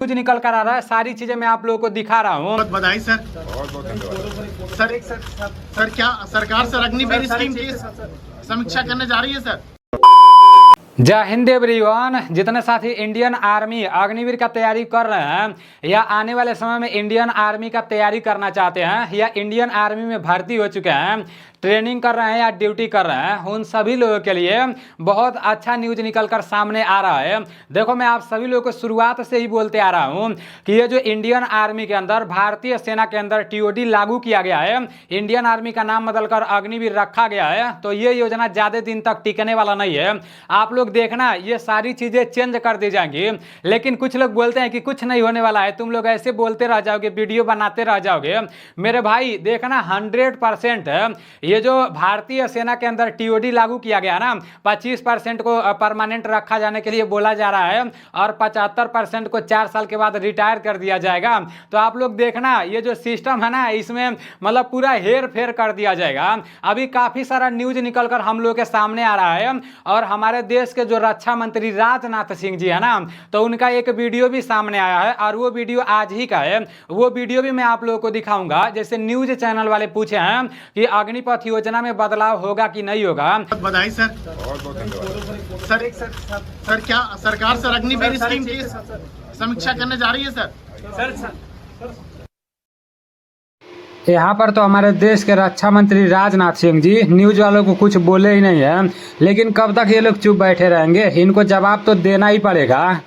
कुछ निकल कर आ रहा है, सारी चीजें मैं आप लोगों को दिखा रहा हूँ। बहुत बधाई सर। बहुत बहुत धन्यवाद सर। क्या सरकार सर अग्निवीर स्कीम की समीक्षा करने जा रही है सर? जय हिंद एवरीवन। जितने साथी इंडियन आर्मी अग्निवीर का तैयारी कर रहे हैं या आने वाले समय में इंडियन आर्मी का तैयारी करना चाहते हैं या इंडियन आर्मी में भर्ती हो चुके हैं, ट्रेनिंग कर रहे हैं या ड्यूटी कर रहे हैं, उन सभी लोगों के लिए बहुत अच्छा न्यूज निकलकर सामने आ रहा है। देखो, मैं आप सभी लोगों को शुरुआत से ही बोलते आ रहा हूं कि ये जो इंडियन आर्मी के अंदर, भारतीय सेना के अंदर टीओडी लागू किया गया है, इंडियन आर्मी का नाम बदलकर अग्निवीर रखा गया है, तो ये योजना ज्यादा दिन तक टिकने वाला नहीं है। आप लोग देखना, ये सारी चीजें चेंज कर दी जाएंगी। लेकिन कुछ लोग बोलते हैं कि कुछ नहीं होने वाला है, तुम लोग ऐसे बोलते रह जाओगे, वीडियो बनाते रह जाओगे। मेरे भाई देखना, 100% ये जो भारतीय सेना के अंदर टीओडी लागू किया गया ना, 25% को परमानेंट रखा जाने के लिए बोला जा रहा है और 75% को 4 साल के बाद रिटायर कर दिया जाएगा। तो आप लोग देखना, ये जो सिस्टम है ना, इसमें मतलब पूरा हेर फेर कर दिया जाएगा। अभी काफी सारा न्यूज निकलकर हम लोग के सामने आ रहा है और हमारे देश के जो रक्षा मंत्री राजनाथ सिंह जी है ना, तो उनका एक वीडियो भी सामने आया है और वो वीडियो आज ही का है। वो वीडियो भी मैं आप लोगों को दिखाऊंगा। जैसे न्यूज चैनल वाले पूछे हैं कि अग्निपथ योजना में बदलाव होगा कि नहीं होगा। बहुत बधाई सर। बहुत बहुत धन्यवाद सर। क्या सरकार सर अग्निवीर स्कीम की समीक्षा करने जा रही है सर? यहाँ पर तो हमारे देश के रक्षा मंत्री राजनाथ सिंह जी न्यूज वालों को कुछ बोले ही नहीं है, लेकिन कब तक ये लोग चुप बैठे रहेंगे? इनको जवाब तो देना ही पड़ेगा।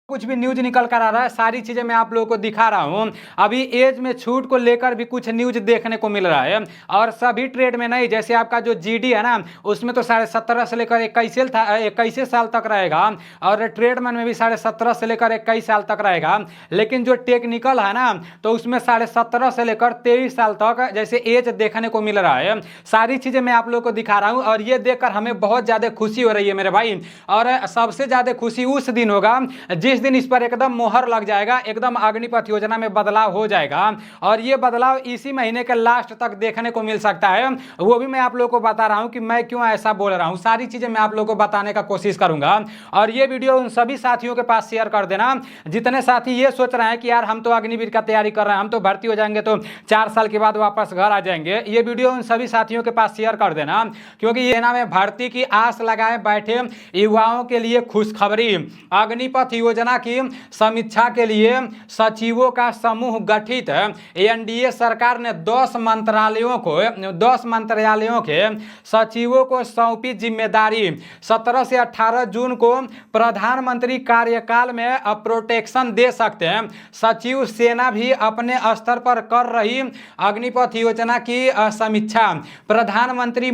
कुछ भी न्यूज निकल कर आ रहा है, सारी चीजें मैं आप लोगों को दिखा रहा हूं। अभी एज में छूट को लेकर भी कुछ न्यूज देखने को मिल रहा है और सभी ट्रेड में नहीं। जैसे आपका जो जीडी है ना, उसमें तो 17.5 से लेकर 21 साल तक रहेगा और ट्रेडमैन में भी 17.5 से लेकर 21 साल तक रहेगा। लेकिन जो टेक्निकल है ना, तो उसमें 17.5 से लेकर 23 साल तक जैसे एज देखने को मिल रहा है। सारी चीजें मैं आप लोगों को दिखा रहा हूं और ये देखकर हमें बहुत ज्यादा खुशी हो रही है मेरे भाई। और सबसे ज्यादा खुशी उस दिन होगा जिस दिन इस पर एकदम मोहर लग जाएगा, एकदम अग्निपथ योजना में बदलाव हो जाएगा और ये बदलाव इसी महीने के लास्ट तक देखने को मिल सकता है। वो भी मैं आप लोगों को बता रहा हूं कि मैं क्यों ऐसा बोल रहा हूं। सारी चीजें मैं आप लोगों को बताने का कोशिश करूंगा और ये वीडियो उन सभी साथियों के पास शेयर कर देना जितने साथी ये सोच रहे हैं कि यार हम तो अग्निवीर का तैयारी कर रहे हैं, हम तो भर्ती हो जाएंगे तो 4 साल के बाद वापस घर आ जाएंगे। ये वीडियो उन सभी साथियों के पास शेयर कर देना, क्योंकि सेना में भर्ती की आस लगाए बैठे युवाओं के लिए खुशखबरी। अग्निपथ योजना की समीक्षा के लिए सचिवों का समूह गठित। एनडीए सरकार ने 10 मंत्रालयों के सचिवों को सौंपी जिम्मेदारी। 17 से 18 जून को प्रधानमंत्री कार्यकाल में प्रोटेक्शन दे सकते हैं सचिव। सेना भी अपने स्तर पर कर रही अग्निपथ योजना की समीक्षा। प्रधानमंत्री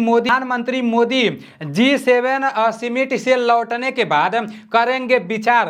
मोदी G7 समिट से लौटने के बाद करेंगे विचार।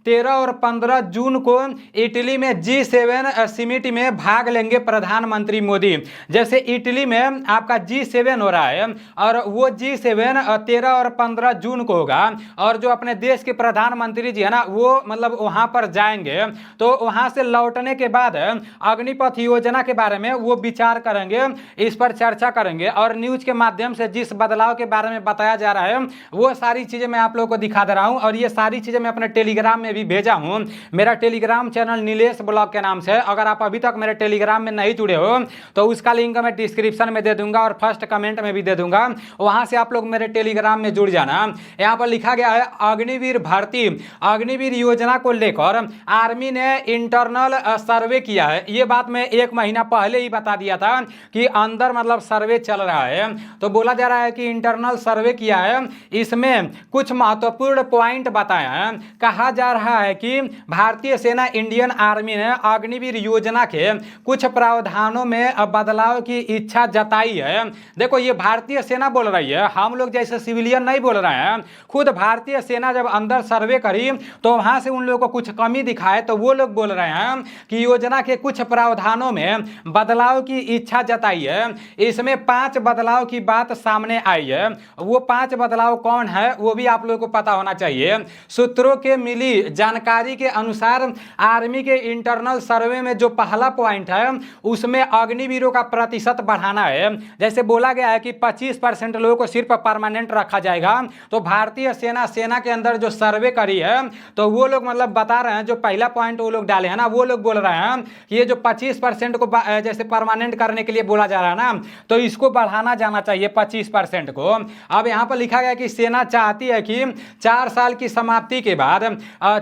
13 और 15 जून को इटली में G7 समिट में भाग लेंगे प्रधानमंत्री मोदी। जैसे इटली में आपका G7 हो रहा है और वो G7 13 और 15 जून को होगा और जो अपने देश के प्रधानमंत्री जी है ना, वो मतलब वहां पर जाएंगे। तो वहां से लौटने के बाद अग्निपथ योजना के बारे में वो विचार करेंगे, इस पर चर्चा करेंगे और न्यूज के माध्यम से जिस बदलाव के बारे में बताया जा रहा है वो सारी चीजें मैं आप लोगों को दिखा दे रहा हूं। और ये सारी चीजें मैं अपने टेलीग्राम में भी भेजा हूं। मेरा टेलीग्राम चैनल नीलेश ब्लॉग के नाम से। अगर आप अभी तक मेरे टेलीग्राम में नहीं जुड़े हो तो उसका लिंक मैं डिस्क्रिप्शन में दे दूंगा और फर्स्ट कमेंट में भी दे दूंगा, वहां से आप लोग मेरे टेलीग्राम में जुड़ जाना। यहां पर लिखा गया है अग्निवीर भर्ती। अग्निवीर योजना को लेकर आर्मी ने इंटरनल सर्वे किया है। ये बात मैं 1 महीना पहले ही बता दिया था कि अंदर मतलब सर्वे चल रहा है। तो बोला जा रहा है कि इंटरनल सर्वे किया है, इसमें कुछ महत्वपूर्ण पॉइंट बताया है। कहा जा रहा है कि भारतीय सेना इंडियन आर्मी ने अग्निवीर योजना के कुछ प्रावधानों में बदलाव की इच्छा जताई है। देखो, ये भारतीय सेना बोल रही है, हम लोग जैसे सिविलियन नहीं बोल रहे हैं। खुद भारतीय सेना जब अंदर सर्वे करी तो वहां से उन लोगों को कुछ कमी दिखाए तो वो लोग बोल रहे हैं कि योजना के कुछ प्रावधानों में बदलाव की इच्छा जताई है। इसमें 5 बदलाव की बात सामने आई है। वो 5 बदलाव कौन है वो भी आप लोगों को पता होना चाहिए। सूत्रों के मिली जानकारी के अनुसार आर्मी के इंटरनल सर्वे में जो पहला पॉइंट है उसमें अग्निवीरों का प्रतिशत बढ़ाना है। जैसे बोला गया है कि 25% लोगों को सिर्फ परमानेंट रखा जाएगा। तो भारतीय सेना के अंदर जो सर्वे करी है तो वो लोग मतलब बता रहे हैं, जो पहला पॉइंट वो लोग डाले हैं ना, वो लोग बोल रहे हैं कि ये जो 25% को जैसे परमानेंट करने के लिए बोला जा रहा है ना, तो इसको बढ़ाना जाना चाहिए 25% को। अब यहाँ पर लिखा गया कि सेना चाहती है कि 4 साल की समाप्ति के बाद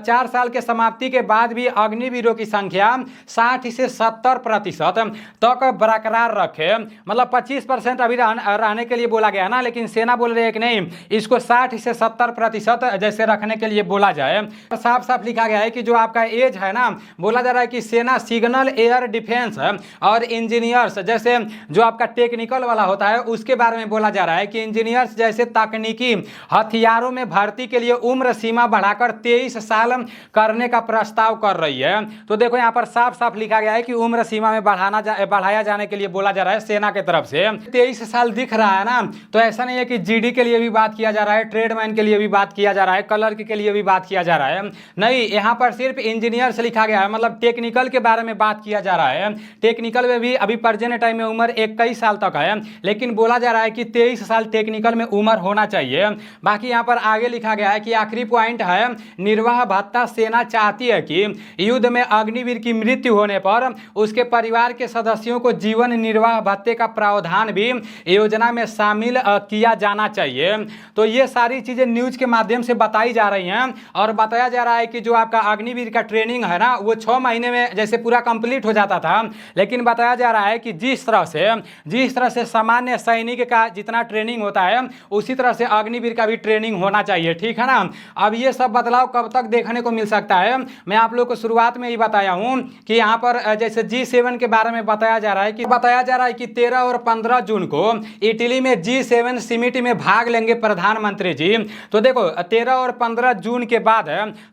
4 साल के समाप्ति के बाद भी अग्निवीरों की संख्या 60 से 70% तक बरकरार रखे। मतलब 25% अभी रहने के लिए बोला गया ना, लेकिन सेना बोल रही है कि नहीं, इसको 60 से 70% जैसे रखने के लिए बोला जाए। साफ साफ लिखा गया है कि जो आपका एज है ना, बोला जा रहा है कि सेना सिग्नल एयर डिफेंस और इंजीनियर्स जैसे जो आपका टेक्निकल वाला होता है उसके बारे में बोला जा रहा है कि इंजीनियर्स जैसे तकनीकी हथियारों में भर्ती के लिए उम्र सीमा बढ़ाकर 23 साल करने का प्रस्ताव कर रही है। तो देखो यहाँ पर साफ साफ लिखा गया है कि उम्र सीमा में बढ़ाया जाने के लिए बोला जा रहा है सेना की तरफ से। 23 साल दिख रहा है ना, तो ऐसा नहीं है कि जीडी के लिए भी बात किया जा रहा है, ट्रेडमैन के लिए भी बात किया जा रहा है, क्लर्क के लिए भी बात किया जा रहा है, नहीं, यहाँ पर सिर्फ इंजीनियर्स लिखा गया है। मतलब टेक्निकल के बारे में बात किया जा रहा है। टेक्निकल में भी अभी प्रेजेंट टाइम में उम्र 21 साल तक है, लेकिन बोला जा रहा है कि 23 साल टेक्निकल में उम्र होना चाहिए। बाकी यहाँ पर आगे लिखा गया है कि आखिरी पॉइंट है निर्वाह भत्ता। सेना चाहती है कि युद्ध में अग्निवीर की मृत्यु होने पर उसके परिवार के सदस्यों को जीवन निर्वाह भत्ते का प्रावधान भी योजना में शामिल किया जाना चाहिए। तो ये सारी चीजें न्यूज के माध्यम से बताई जा रही हैं और बताया जा रहा है कि जो आपका अग्निवीर का ट्रेनिंग है ना, वो 6 महीने में जैसे पूरा कंप्लीट हो जाता था, लेकिन बताया जा रहा है कि जिस तरह से सामान्य सैनिक का जितना ट्रेनिंग होता है उसी तरह से अग्निवीर का भी ट्रेनिंग होना चाहिए, ठीक है ना। अब ये सब बदलाव कब तक देखने को मिल सकता है, मैं आप लोग को शुरुआत में ही बताया हूं कि यहाँ पर जैसे G7 के बारे में बताया जा रहा है कि 13 और 15 जून को इटली में G7 समिट में भाग लेंगे प्रधानमंत्री जी। तो देखो 13 और 15 जून के बाद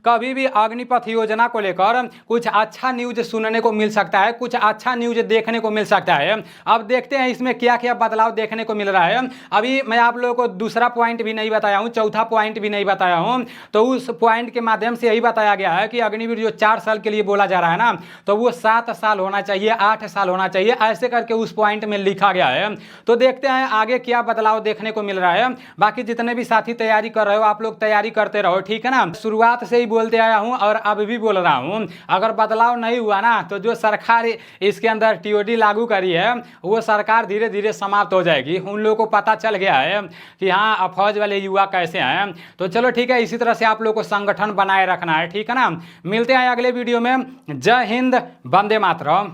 कभी भी अग्निपथ योजना को लेकर कुछ अच्छा न्यूज सुनने को मिल सकता है, कुछ अच्छा न्यूज देखने को मिल सकता है। अब देखते हैं इसमें क्या क्या बदलाव देखने को मिल रहा है। अभी मैं आप लोगों को दूसरा पॉइंट भी नहीं बताया हूं, चौथा पॉइंट भी नहीं बताया हूं, तो उस पॉइंट के माध्यम से यही बताया गया है कि अग्निवीर जो 4 साल के लिए बोला जा रहा है ना, तो वो 7 साल होना चाहिए, 8 साल होना चाहिए, ऐसे करके उस पॉइंट में लिखा गया है। तो देखते हैं आगे क्या बदलाव देखने को मिल रहा है। बाकी जितने भी साथी तैयारी कर रहे हो आप लोग तैयारी करते रहो, ठीक है ना। शुरुआत से ही बोलते आया हूं और अब भी बोल रहा हूं, अगर बदलाव नहीं हुआ ना तो जो सरकार इसके अंदर टीओडी लागू करी है वो सरकार धीरे धीरे समाप्त हो जाएगी। उन लोगों को पता चल गया है कि हाँ फौज वाले युवा कैसे हैं। तो चलो ठीक है, इसी तरह से आप लोग को संगठन बनाए रखना है, ठीक है ना। मिलते हैं अगले वीडियो में। जय हिंद, वंदे मातरम।